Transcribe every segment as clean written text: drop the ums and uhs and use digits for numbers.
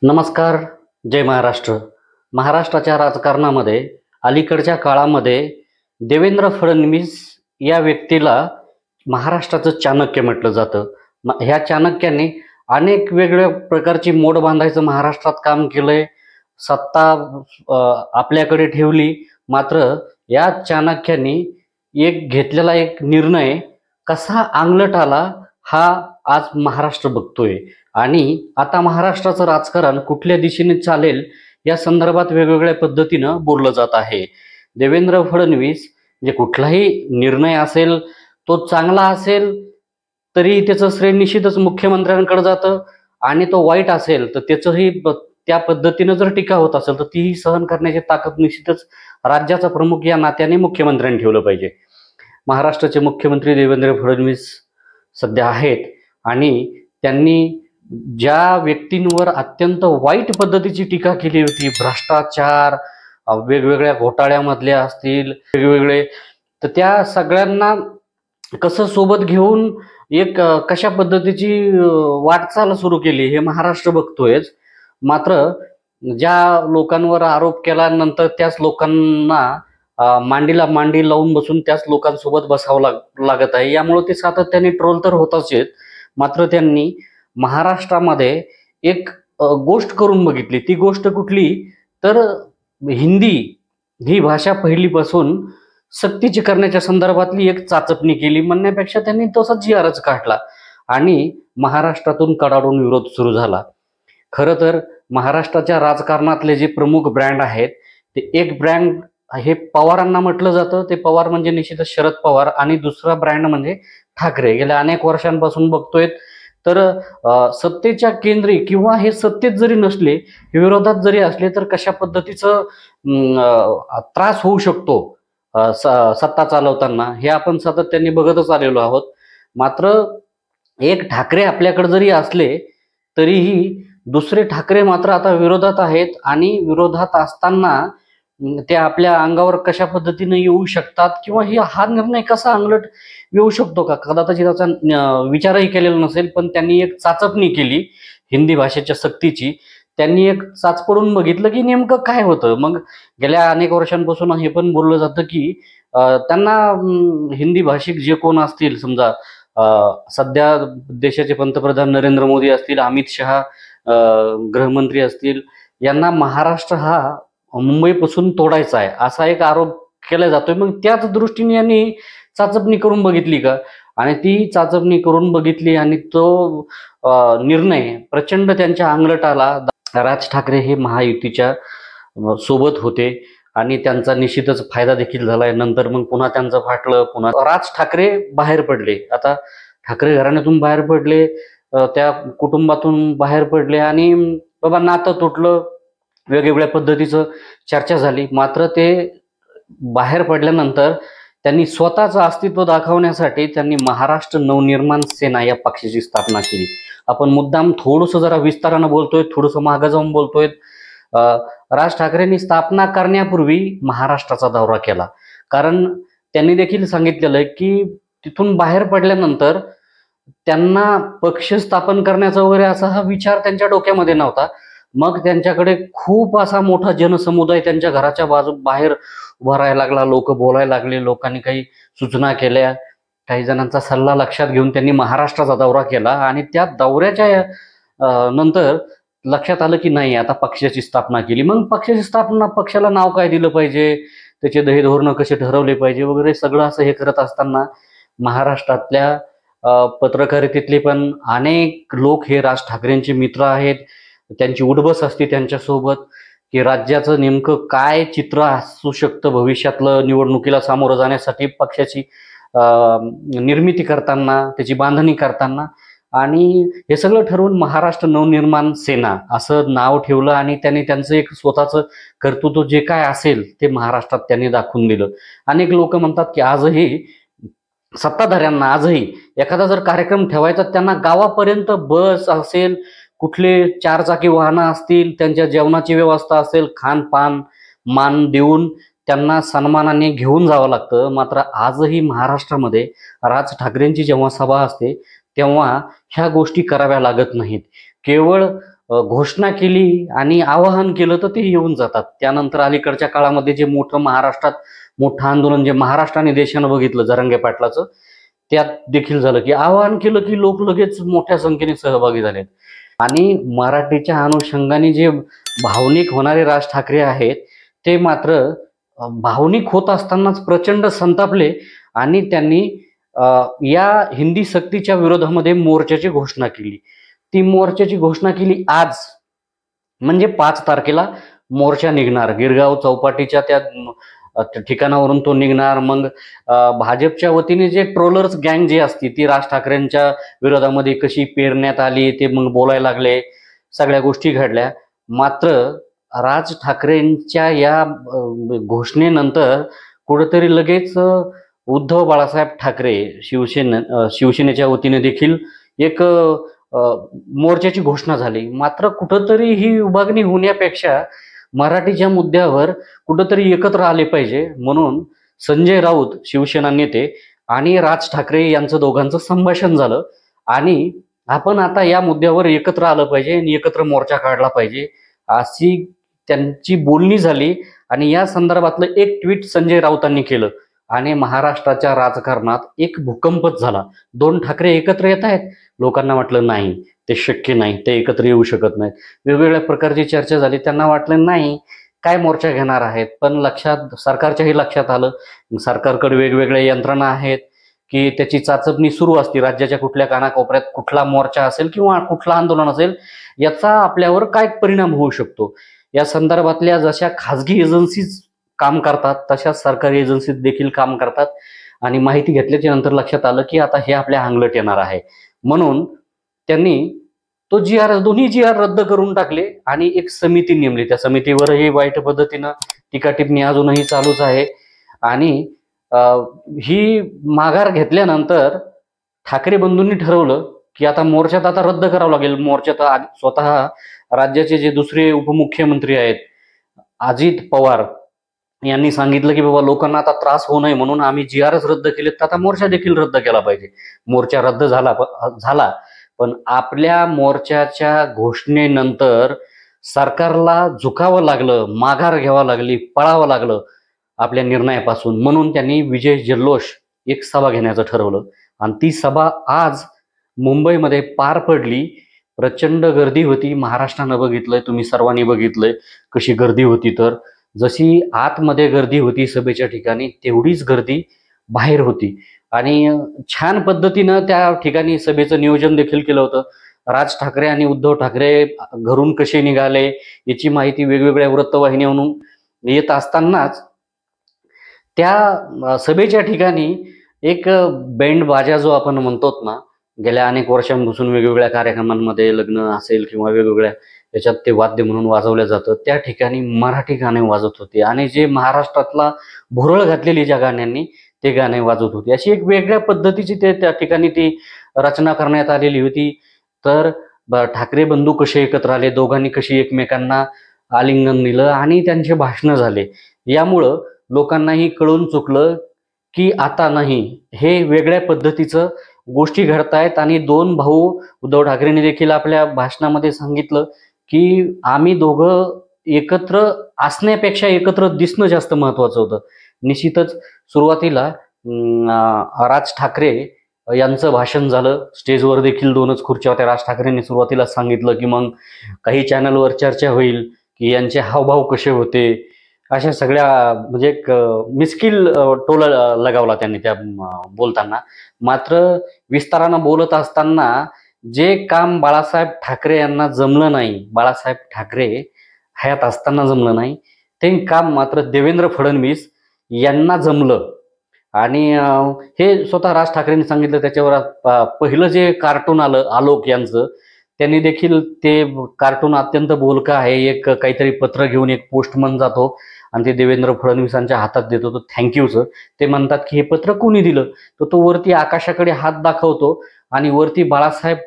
नमस्कार. जय महाराष्ट्र. महाराष्ट्राच्या राजकारणामध्ये अलीकडच्या काळामध्ये देवेंद्र फडणवीस या व्यक्तीला महाराष्ट्राचं चाणक्य म्हटलं जातं. ह्या चाणक्याने अनेक वेगवेगळ्या प्रकारची मोड बांधायचं महाराष्ट्रात काम केलंय. सत्ता आपल्याकडे ठेवली. मात्र या चाणक्याने घेतलेला एक निर्णय कसा अंगलट आला हा आज महाराष्ट्र बघतोय. आणि आता महाराष्ट्राचं राजकारण कुठल्या दिशेने चालेल या संदर्भात वेगवेगळ्या पद्धतीनं बोललं जात आहे. देवेंद्र फडणवीस म्हणजे कुठलाही निर्णय असेल तो चांगला असेल तरी त्याचं श्रेय निश्चितच मुख्यमंत्र्यांकडे जातं, आणि तो वाईट असेल तर त्याचंही त्या पद्धतीनं जर टीका होत असेल तर तीही सहन करण्याची ताकद निश्चितच राज्याचा प्रमुख या नात्याने मुख्यमंत्र्यांनी ठेवलं पाहिजे. महाराष्ट्राचे मुख्यमंत्री देवेंद्र फडणवीस सध्या आहेत, आणि त्यांनी ज्या व्यक्तींवर अत्यंत वाईट पद्धतीची टीका केली होती, भ्रष्टाचार, वेगवेगळ्या घोटाळ्यामधल्या असतील वेगवेगळे, तर त्या सगळ्यांना कसं सोबत घेऊन एक कशा पद्धतीची वाटचाल सुरू केली हे महाराष्ट्र बघतोयच. मात्र ज्या लोकांवर आरोप केल्यानंतर त्याच लोकांना मांडीला मांडी लावून बसून त्याच लोकांसोबत बसावं लागत आहे. यामुळे ते सातत्याने ट्रोल तर होतच आहेत. मात्र त्यांनी महाराष्ट्रामध्ये एक गोष्ट करून बघितली. ती गोष्ट कुठली तर हिंदी ही भाषा पहिलीपासून सक्तीची करण्याच्या संदर्भातली एक चाचपणी केली म्हणण्यापेक्षा त्यांनी तसाच GRच काढला आणि महाराष्ट्रातून कडाडून विरोध सुरू झाला. खरं तर महाराष्ट्राच्या राजकारणातले जे प्रमुख ब्रँड आहेत ते एक ब्रँड हे पवारांना म्हटलं जातं. ते पवार म्हणजे निश्चितच शरद पवार, आणि दुसरा ब्रँड म्हणजे ठाकरे. गेल्या अनेक वर्षांपासून बघतोय तर सत्तेच्या केंद्री किंवा हे सत्तेत जरी नसले, हे विरोधात जरी असले तर कशा पद्धतीचं त्रास होऊ शकतो सत्ता चालवताना हे आपण सातत्याने बघतच आलेलो आहोत. मात्र एक ठाकरे आपल्याकडे जरी असले तरीही दुसरे ठाकरे मात्र आता विरोधात आहेत, आणि विरोधात असताना ते आपल्या अंगावर कशा पद्धतीने येऊ शकतात किंवा हा निर्णय कसा अंगलट येऊ शकतो का, कदाचित त्याचा विचारही केलेला नसेल. पण त्यांनी एक चाचपणी केली हिंदी भाषेच्या सक्तीची. त्यांनी एक चाचपडून बघितलं की नेमकं काय होतं. मग गेल्या अनेक वर्षांपासून हे पण बोललं जातं की त्यांना हिंदी भाषिक जे कोण असतील, समजा सध्या देशाचे पंतप्रधान नरेंद्र मोदी असतील, अमित शहा गृहमंत्री असतील, यांना महाराष्ट्र हा मुंबईपासून तोडायचा आहे असा एक आरोप केला जातोय. मग त्याच दृष्टीने यांनी चाचपणी करून बघितली का, आणि ती चाचपणी करून बघितली आणि तो निर्णय प्रचंड त्यांच्या अंगलट आला. राज ठाकरे हे महायुतीच्या सोबत होते आणि त्यांचा निश्चितच फायदा देखील झालाय. नंतर मग पुन्हा त्यांचं फाटलं. पुन्हा राज ठाकरे बाहेर पडले. आता ठाकरे घराण्यातून बाहेर पडले, त्या कुटुंबातून बाहेर पडले, आणि बाबा नातं तुटलं, वेगवेगळ्या पद्धतीचं चर्चा झाली. मात्र ते बाहेर पडल्यानंतर त्यांनी स्वतःचं अस्तित्व दाखवण्यासाठी त्यांनी महाराष्ट्र नवनिर्माण सेना या पक्षाची स्थापना केली. आपण मुद्दाम थोडंसं जरा विस्तारानं बोलतोय, थोडंसं मागं जाऊन बोलतोय. राज ठाकरेंनी स्थापना करण्यापूर्वी महाराष्ट्राचा दौरा केला, कारण त्यांनी देखील सांगितलेलं आहे की तिथून बाहेर पडल्यानंतर त्यांना पक्ष स्थापन करण्याचा वगैरे असा हा विचार त्यांच्या डोक्यामध्ये नव्हता. मग त्यांच्याकडे खूप असा मोठा जनसमुदाय त्यांच्या घराच्या बाहेर उभा राहायला लागला. लोक बोलायला लागले, लोकांनी काही सूचना केल्या, काही जणांचा सल्ला लक्षात घेऊन त्यांनी महाराष्ट्राचा दौरा केला. आणि त्या दौऱ्याच्या नंतर लक्षात आलं की नाही, आता पक्षाची स्थापना केली. मग पक्षाची स्थापना, पक्षाला नाव काय दिलं पाहिजे, त्याचे ध्येय धोरणं कसे ठरवले पाहिजे वगैरे सगळं असं हे करत असताना महाराष्ट्रातल्या पत्रकारितेतले पण अनेक लोक हे राज ठाकरेंचे मित्र आहेत. त्यांची उठबस असते त्यांच्यासोबत की राज्याचं नेमकं काय चित्र असू शकतं भविष्यातलं, निवडणुकीला सामोरं जाण्यासाठी पक्षाची निर्मिती करताना, त्याची बांधणी करताना. आणि हे सगळं ठरवून महाराष्ट्र नवनिर्माण सेना असं नाव ठेवलं, आणि त्यांनी त्यांचं एक स्वतःचं कर्तृत्व जे काय असेल ते महाराष्ट्रात त्यांनी दाखवून दिलं. अनेक लोक म्हणतात की आजही सत्ताधाऱ्यांना आजही एखादा जर कार्यक्रम ठेवायचा, त्यांना गावापर्यंत बस असेल, कुठले 4 चाकी वाहनं असतील, त्यांच्या जेवणाची व्यवस्था असेल, खानपान मान देऊन त्यांना सन्मानाने घेऊन जावं लागतं. मात्र आजही महाराष्ट्रामध्ये राज ठाकरेंची जेव्हा सभा असते तेव्हा ह्या गोष्टी कराव्या लागत नाहीत. केवळ घोषणा केली आणि आवाहन केलं तर ते येऊन जातात. त्यानंतर अलीकडच्या काळामध्ये जे मोठं महाराष्ट्रात मोठं आंदोलन जे महाराष्ट्र आणि देशानं बघितलं जरांगे पाटलाचं, त्यात देखील झालं की आवाहन केलं की लोक लगेच मोठ्या संख्येने सहभागी झालेत. आणि मराठीच्या अनुषंगाने जे भावनिक होणारे राज ठाकरे आहेत ते मात्र भावनिक होत असतानाच प्रचंड संतापले आणि त्यांनी या हिंदी सक्तीच्या विरोधामध्ये मोर्चाची घोषणा केली. ती मोर्चाची घोषणा केली आज, म्हणजे 5 तारखेला मोर्चा निघणार गिरगाव चौपाटीच्या त्या ठिकाणावरून तो निघणार. मग भाजपच्या वतीने जे ट्रोलर्स गँग जी असती ती राज ठाकरेंच्या विरोधामध्ये कशी पेरण्यात आली ते मग बोलायला लागले, सगळ्या गोष्टी घडल्या. मात्र राज ठाकरेंच्या या घोषणेनंतर कुठेतरी लगेच उद्धव बाळासाहेब ठाकरे शिवसेनेच्या वतीने देखील एक मोर्चाची घोषणा झाली. मात्र कुठंतरी ही विभागणी होण्यापेक्षा मराठीच्या मुद्द्यावर कुठंतरी एकत्र आले पाहिजे म्हणून संजय राऊत शिवसेना नेते आणि राज ठाकरे यांचं दोघांचं संभाषण झालं आणि आपण आता या मुद्द्यावर एकत्र आलं पाहिजे आणि एकत्र मोर्चा काढला पाहिजे अशी त्यांची बोलणी झाली. आणि या संदर्भातलं एक ट्विट संजय राऊतांनी केलं आणि महाराष्ट्राच्या राजकारणात एक भूकंपच झाला. 2 ठाकरे एकत्र येत आहेत, लोकांना वाटलं नाही ते शक्य नाही, ते एकत्र येऊ शकत नाहीत. वेगवेगळ्या प्रकारची चर्चा झाली, त्यांना वाटलं नाही काय मोर्चा घेणार आहेत. पण सरकारच्याही लक्षात आलं, सरकारकडे वेगवेगळ्या यंत्रणा आहेत की त्याची चाचपणी सुरू असते, राज्याच्या कुठल्या कानाकोपऱ्यात कुठला मोर्चा असेल किंवा कुठला आंदोलन असेल याचा आपल्यावर काय परिणाम होऊ शकतो. या संदर्भातल्या जशा खाजगी एजन्सीज काम करतात तशाच सरकारी एजन्सीज देखील काम करतात आणि माहिती घेतल्याच्या नंतर लक्षात आलं की आता हे आपल्या अंगलट येणार आहे. म्हणून त्यांनी तो दोन्ही जी आर रद्द करून टाकले आणि एक समिती नेमली. त्या समितीवरही वाईट पद्धतीनं टीका टिप्पणी अजूनही चालूच आहे. आणि ही माघार घेतल्यानंतर ठाकरे बंधूंनी ठरवलं की आता मोर्चात आता रद्द करावं लागेल. मोर्चात स्वतः राज्याचे जे दुसरे उपमुख्यमंत्री आहेत अजित पवार यांनी सांगितलं की बाबा लोकांना आता त्रास होऊ नये म्हणून आम्ही जी आरच रद्द केले तर आता मोर्चा देखील रद्द केला पाहिजे. मोर्चा रद्द झाला पण आपल्या मोर्चाच्या घोषणेनंतर सरकारला झुकावं लागलं, माघार घ्यावं लागली, पळावं लागलं आपल्या निर्णयापासून. म्हणून त्यांनी विजय जल्लोष एक सभा घेण्याचं ठरवलं आणि ती सभा आज मुंबईमध्ये पार पडली. प्रचंड गर्दी होती, महाराष्ट्रानं बघितलंय, तुम्ही सर्वांनी बघितलंय कशी गर्दी होती. तर जशी आतमध्ये गर्दी होती सभेच्या ठिकाणी तेवढीच गर्दी बाहेर होती आणि छान पद्धतीनं त्या ठिकाणी सभेचं नियोजन देखील केलं होतं. राज ठाकरे आणि उद्धव ठाकरे घरून कसे निघाले याची माहिती वेगवेगळ्या वृत्तवाहिन्यांवरून येत असतानाच त्या सभेच्या ठिकाणी एक बँड बाजा जो आपण म्हणतो ना, गेल्या अनेक वर्षांपासून वेगवेगळ्या कार्यक्रमांमध्ये लग्न असेल किंवा वेगवेगळ्या याच्यात ते वाद्य म्हणून वाजवलं जातं, त्या ठिकाणी मराठी गाणे वाजत होते आणि जे महाराष्ट्रातला भुरळ घातलेली ज्या गाण्यांनी ते गाणे वाजवत होते. अशी एक वेगळ्या पद्धतीची त्या ठिकाणी ती रचना करण्यात आलेली होती. तर ठाकरे बंधू कसे एकत्र आले, दोघांनी कशी एकमेकांना आलिंगन दिलं आणि त्यांचे भाषणं झाले. यामुळं लोकांनाही कळून चुकलं की आता नाही, हे वेगळ्या पद्धतीचं गोष्टी घडतायत. आणि 2 भाऊ उद्धव ठाकरेंनी देखील आपल्या भाषणामध्ये सांगितलं की आम्ही दोघं एकत्र असण्यापेक्षा एकत्र दिसणं जास्त महत्वाचं होतं. निश्चितच सुरुवातीला राज ठाकरे यांचं भाषण झालं, स्टेजवर देखील 2च खुर्च्या होत्या. राज ठाकरेंनी सुरुवातीला सांगितलं की मग काही चॅनलवर चर्चा होईल की यांचे हावभाव कसे होते, अशा सगळ्या म्हणजे एक मिस्किल टोला लगावला त्यांनी त्या बोलताना. मात्र विस्तारानं बोलत असताना जे काम बाळासाहेब ठाकरे यांना जमलं नाही, बाळासाहेब ठाकरे हयात असताना जमलं नाही, ते काम मात्र देवेंद्र फडणवीस यांना जमलं. आणि हे स्वतः राज ठाकरेंनी सांगितलं. त्याच्यावर पहिलं जे कार्टून आलं आलोक यांचं, त्यांनी देखील ते कार्टून अत्यंत बोलकं आहे. एक काहीतरी पत्र घेऊन एक पोस्टमन जातो आणि ते देवेंद्र फडणवीसांच्या हातात देतो, तो थँक्यूचं. ते म्हणतात की हे पत्र कोणी दिलं, तर तो वरती आकाशाकडे हात दाखवतो आणि वरती बाळासाहेब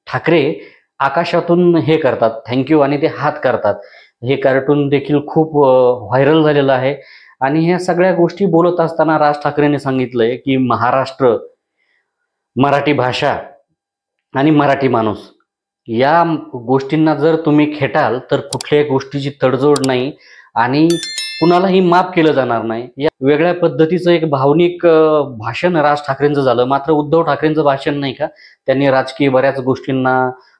ठाकरे आकाशातून हे करतात थँक्यू आणि ते हात करतात. हे कार्टून देखील खूप व्हायरल झालेलं आहे. आणि ह्या सगळ्या गोष्टी बोलत असताना राज ठाकरेंनी सांगितलंय की महाराष्ट्र, मराठी भाषा आणि मराठी माणूस या गोष्टींना जर तुम्ही खेटाल तर कुठल्याही गोष्टीची तडजोड नाही आणि कुणालाही माफ केलं जाणार नाही. या वेगळ्या पद्धतीचं एक भावनिक भाषण राज ठाकरेंचं झालं. मात्र उद्धव ठाकरेंचं भाषण नाही का, त्यांनी राजकीय बऱ्याच गोष्टींना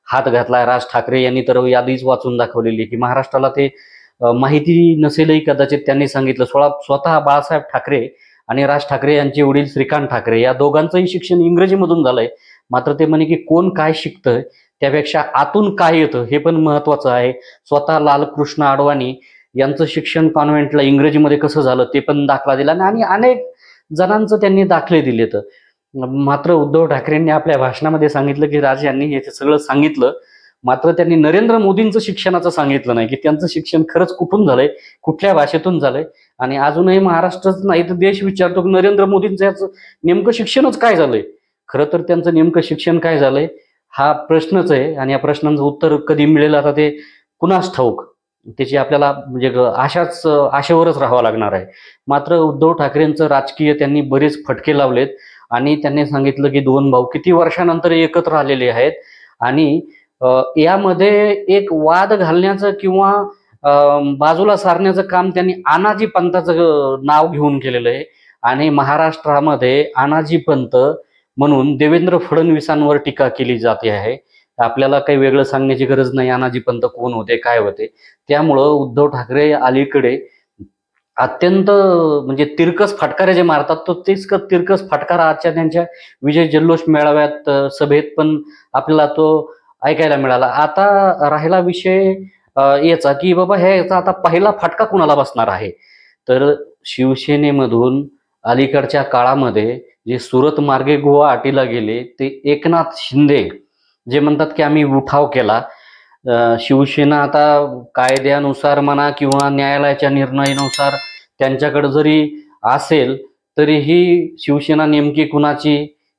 हात घातलाय. राज ठाकरे यांनी तर यादीच वाचून दाखवलेली की महाराष्ट्राला ते माहिती नसेलही कदाचित. त्यांनी सांगितलं स्वतः बाळासाहेब ठाकरे आणि राज ठाकरे यांचे वडील श्रीकांत ठाकरे या दोघांचंही शिक्षण इंग्रजीमधून झालंय. मात्र ते म्हणे की कोण काय शिकतंय त्यापेक्षा आतून काय येतं हे पण महत्वाचं आहे. स्वतः लालकृष्ण अडवाणी यांचं शिक्षण कॉन्व्हेंटला इंग्रजीमध्ये कसं झालं ते पण दाखला दिला आणि अनेक जणांचं त्यांनी दाखले दिले. तर मात्र उद्धव ठाकरेंनी आपल्या भाषणामध्ये सांगितलं की राज यांनी हे सगळं सांगितलं, मात्र त्यांनी नरेंद्र मोदींचं शिक्षणाचं सांगितलं नाही की त्यांचं शिक्षण खरंच कुठून झालंय, कुठल्या भाषेतून झालंय. आणि अजूनही महाराष्ट्रच नाही तर देश विचारतो की नरेंद्र मोदींचं याचं नेमकं शिक्षणच काय झालंय. खरं तर त्यांचं नेमकं शिक्षण काय झालंय हा प्रश्नच आहे आणि या प्रश्नांचं उत्तर कधी मिळेल आता ते कुणास ठाऊक. त्याची आपल्याला म्हणजे आशेवरच राहावं लागणार आहे. मात्र उद्धव ठाकरेंचं राजकीय त्यांनी बरेच फटके लावलेत आणि त्यांनी सांगितलं की दोन भाऊ किती वर्षानंतर एकत्र आलेले आहेत आणि यामध्ये एक वाद घालण्याचं किंवा बाजूला सारण्याचं काम त्यांनी आनाजी पंथाचं नाव घेऊन केलेलं आहे. आणि महाराष्ट्रामध्ये आनाजी पंथ म्हणून देवेंद्र फडणवीसांवर टीका केली जाते आहे. आपल्याला काही वेगळं सांगण्याची गरज नाही अनाजी पंत कोण होते काय होते. त्यामुळं उद्धव ठाकरे अलीकडे अत्यंत म्हणजे तिरकस फटकारे जे मारतात तो तेच तिरकस फटकार आजच्या त्यांच्या विजय जल्लोष मेळाव्यात सभेत पण आपल्याला तो ऐकायला मिळाला. आता राहिला विषय याचा की बाबा ह्याचा आता पहिला फटका कुणाला बसणार आहे. तर शिवसेनेमधून अलीकडच्या काळामध्ये जे सुरत मार्गे गुवाहाटीला गेले ते एकनाथ शिंदे जे म्हणतात की आम्ही उठाव केला. शिवसेना आता कायद्यानुसार म्हणा किंवा न्यायालयाच्या निर्णयानुसार त्यांच्याकडे जरी असेल तरीही शिवसेना नेमकी कुणाची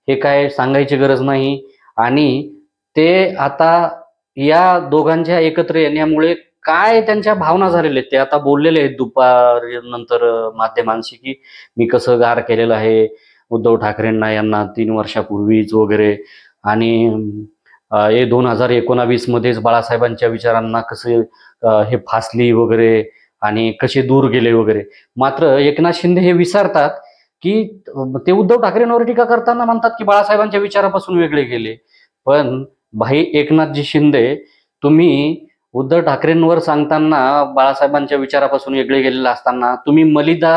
हे काय सांगायची गरज नाही. आणि ते आता या दोघांच्या एकत्र येण्यामुळे काय त्यांच्या भावना झालेल्या आहेत ते आता बोललेले आहेत दुपारनंतर माध्यमांशी की मी कसं गार केलेलं आहे उद्धव ठाकरेंना यांना 3 वर्षापूर्वीच वगैरे. आणि 2019 मध्येच बाळासाहेबांच्या विचारांना कसे हे फासली वगैरे आणि कसे दूर गेले वगैरे. मात्र एकनाथ शिंदे हे विसरतात की ते उद्धव ठाकरेंवर टीका करताना म्हणतात की बाळासाहेबांच्या विचारापासून वेगळे गेले. पण भाई एकनाथजी शिंदे तुम्ही उद्धव ठाकरेंवर सांगताना बाळासाहेबांच्या विचारापासून वेगळे गेलेले असताना तुम्ही मलिदा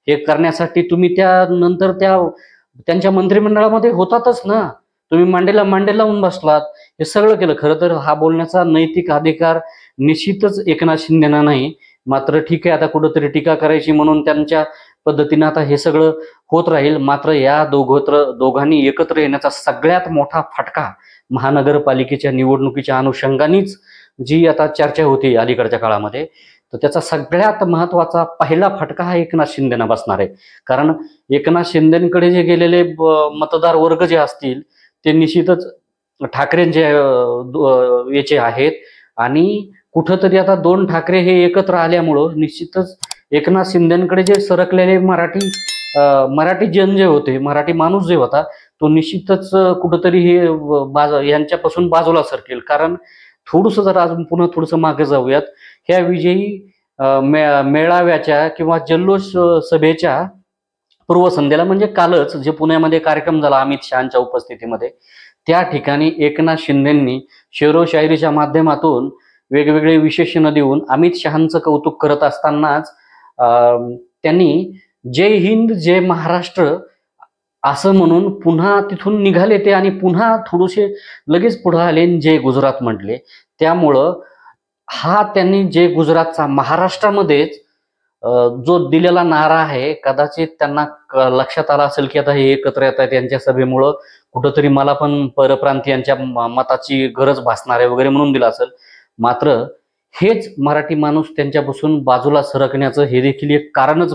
हे करण्यासाठी तुम्ही त्यानंतर त्यांच्या मंत्रिमंडळामध्ये होतातच ना. तुम्ही मांडे लावून बसलात, हे सगळं केलं. खरं तर हा बोलण्याचा नैतिक अधिकार निश्चितच एकनाथ शिंदेना नाही. मात्र ठीक आहे आता कुठंतरी टीका करायची म्हणून त्यांच्या पद्धतीनं आता हे सगळं होत राहील. मात्र या दोघांनी एकत्र येण्याचा सगळ्यात मोठा फटका महानगरपालिकेच्या निवडणुकीच्या अनुषंगानेच जी आता चर्चा होती अलीकडच्या काळामध्ये तर त्याचा सगळ्यात महत्वाचा पहिला फटका हा एकनाथ शिंदेना बसणार आहे. कारण एकनाथ शिंदेकडे जे गेलेले मतदार वर्ग जे असतील ते निश्चितच ठाकरेंचे याचे आहेत. आणि कुठंतरी आता 2 ठाकरे हे एकत्र आल्यामुळं निश्चितच एकनाथ शिंदेकडे जे सरकलेले मराठी जन जे होते, मराठी माणूस जे होता तो निश्चितच कुठंतरी हे यांच्यापासून बाजूला सरकेल. कारण थोडंसं जर अजून पुन्हा थोडंसं मागे जाऊयात ह्या विजयी मेळाव्याच्या किंवा जल्लोष सभेच्या पूर्वसंध्येला म्हणजे कालच जे पुण्यामध्ये कार्यक्रम झाला अमित शहांच्या उपस्थितीमध्ये त्या ठिकाणी एकनाथ शिंदेंनी शेरो शायरीच्या माध्यमातून वेगवेगळे विशेषण देऊन अमित शहांचं कौतुक करत असतानाच त्यांनी जय हिंद जय महाराष्ट्र असं म्हणून पुन्हा तिथून निघाले ते आणि पुन्हा थोडेसे लगेच पुढे आले जय गुजरात म्हटले. त्यामुळं हा त्यांनी जय गुजरातचा महाराष्ट्रामध्येच जो दिलेला नारा आहे कदाचित त्यांना लक्षात आला असेल की आता हे एकत्र येत आहेत यांच्या सभेमुळं कुठंतरी मला पण परप्रांतीयांच्या मताची गरज भासणार आहे वगैरे म्हणून दिला असेल. मात्र हेच मराठी माणूस त्यांच्यापासून बाजूला सरकण्याचं हे देखील एक कारणच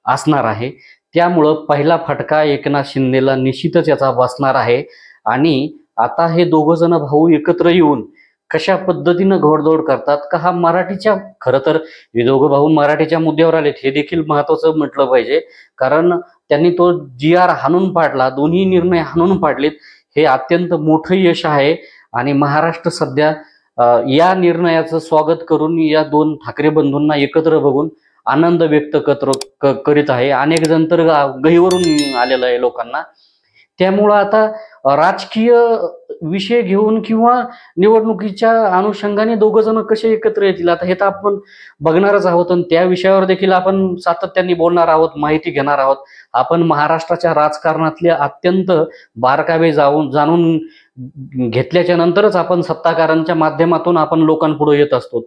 असणार आहे. त्यामुळं पहिला फटका एकनाथ शिंदेला निश्चितच याचा बसणार आहे. आणि आता हे दोघं जण भाऊ एकत्र येऊन कशा पद्धतीनं घोडदौड करतात का हा मराठीच्या खरं तर हे दोघं भाऊ मराठीच्या मुद्द्यावर आलेत हे देखील महत्वाचं म्हटलं पाहिजे. कारण त्यांनी तो GR हाणून पाडला, दोन्ही निर्णय हाणून पाडलेत हे अत्यंत मोठं यश आहे. आणि महाराष्ट्र सध्या या निर्णयाचं स्वागत करून या दोन ठाकरे बंधूंना एकत्र बघून आनंद व्यक्त करीत आहे. अनेक जण तर गहिवरून आलेलं आहे लोकांना. त्यामुळं आता राजकीय विषय घेऊन किंवा निवडणुकीच्या अनुषंगाने दोघ जण कसे एकत्र येतील आता हे तर आपण बघणारच आहोत. आणि त्या विषयावर देखील आपण सातत्याने बोलणार आहोत, माहिती घेणार आहोत. आपण महाराष्ट्राच्या राजकारणातले अत्यंत बारकावे जाणून घेतल्याच्या नंतरच आपण सत्ताकारांच्या माध्यमातून आपण लोकांपुढे येत असतो.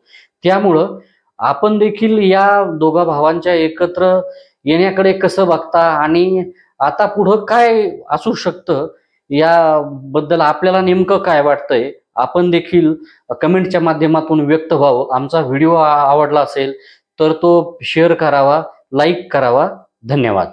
त्यामुळं आपण देखील या दोघा भावांच्या एकत्र येण्याकडे कसं बघता आणि आता पुढं काय असू शकतं याबद्दल आपल्याला नेमकं काय वाटतंय, आपण देखील कमेंटच्या माध्यमातून व्यक्त व्हावं. आमचा व्हिडिओ आवडला असेल तर तो शेअर करावा, लाईक करावा. धन्यवाद.